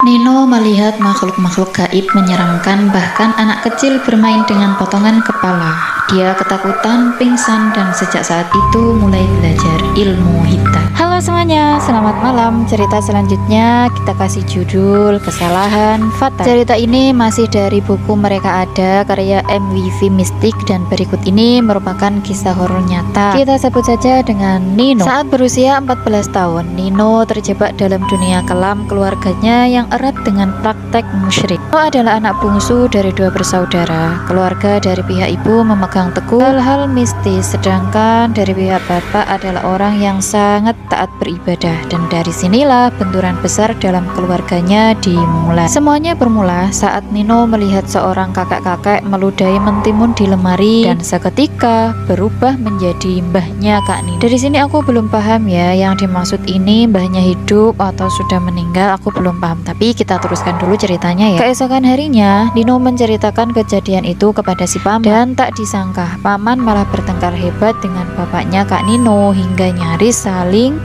Nino melihat makhluk-makhluk gaib menyeramkan, bahkan anak kecil bermain dengan potongan kepala. Dia ketakutan, pingsan, dan sejak saat itu mulai belajar ilmu hitam. Halo semuanya, selamat malam. Cerita selanjutnya kita kasih judul Kesalahan Fatal. Cerita ini masih dari buku Mereka Ada karya MWV Mystic, dan berikut ini merupakan kisah horor nyata. Kita sebut saja dengan Nino. Saat berusia 14 tahun, Nino terjebak dalam dunia kelam keluarganya yang erat dengan praktek musyrik. Nino adalah anak bungsu dari dua bersaudara. Keluarga dari pihak ibu memegang teguh hal-hal mistis, sedangkan dari pihak bapak adalah orang yang sangat taat beribadah. Dan dari sinilah benturan besar dalam keluarganya dimulai. Semuanya bermula saat Nino melihat seorang kakek-kakek meludahi mentimun di lemari dan seketika berubah menjadi mbahnya Kak Nino. Dari sini aku belum paham ya, yang dimaksud ini mbahnya hidup atau sudah meninggal, aku belum paham. Tapi kita teruskan dulu ceritanya ya. Keesokan harinya, Nino menceritakan kejadian itu kepada si paman, dan tak disangka paman malah bertengkar hebat dengan bapaknya Kak Nino hingga nyaris saling.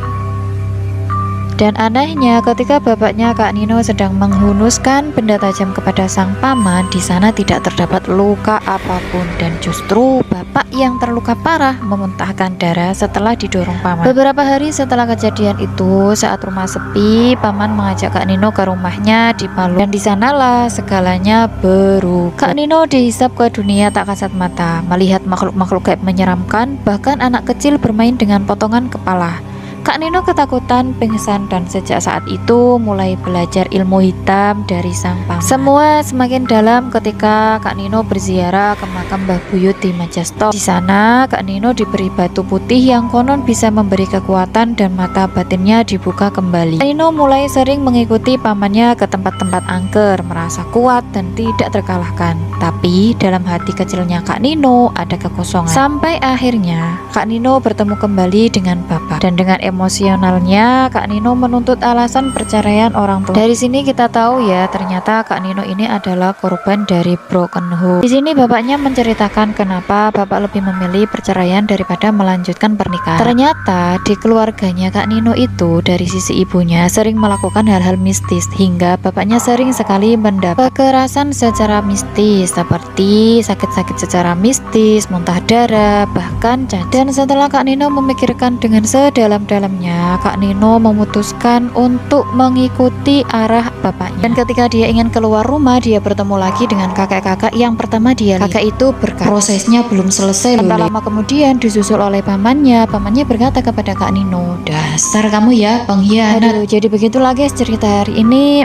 Dan anehnya, ketika bapaknya Kak Nino sedang menghunuskan benda tajam kepada sang paman, di sana tidak terdapat luka apapun, dan justru bapak yang terluka parah memuntahkan darah setelah didorong paman. Beberapa hari setelah kejadian itu, saat rumah sepi, paman mengajak Kak Nino ke rumahnya di Palu, dan di sanalah segalanya berubah. Kak Nino dihisap ke dunia tak kasat mata, melihat makhluk-makhluk gaib menyeramkan, bahkan anak kecil bermain dengan potongan kepala. Kak Nino ketakutan, pingsan, dan sejak saat itu mulai belajar ilmu hitam dari sang paman. Semua semakin dalam ketika Kak Nino berziarah ke makam Mbah Buyut di Majasto. Di sana, Kak Nino diberi batu putih yang konon bisa memberi kekuatan dan mata batinnya dibuka kembali. Kak Nino mulai sering mengikuti pamannya ke tempat-tempat angker, merasa kuat dan tidak terkalahkan. Tapi dalam hati kecilnya Kak Nino ada kekosongan. Sampai akhirnya Kak Nino bertemu kembali dengan bapak, dan dengan emosionalnya Kak Nino menuntut alasan perceraian orang tua. Dari sini kita tahu ya, ternyata Kak Nino ini adalah korban dari broken home. Di sini bapaknya menceritakan kenapa bapak lebih memilih perceraian daripada melanjutkan pernikahan. Ternyata di keluarganya Kak Nino itu, dari sisi ibunya sering melakukan hal-hal mistis, hingga bapaknya sering sekali mendapat kekerasan secara mistis, seperti sakit-sakit secara mistis, muntah darah, bahkan cacat. Dan setelah Kak Nino memikirkan dengan sedalam-dalamnya, Kak Nino memutuskan untuk mengikuti arah bapaknya. Dan ketika dia ingin keluar rumah, dia bertemu lagi dengan kakek-kakek yang pertama dia lihat. Kakek itu berkata, prosesnya belum selesai loh. Tak lama kemudian disusul oleh pamannya. Pamannya berkata kepada Kak Nino, dasar kamu ya pengkhianat. Aduh, jadi begitulah guys cerita hari ini.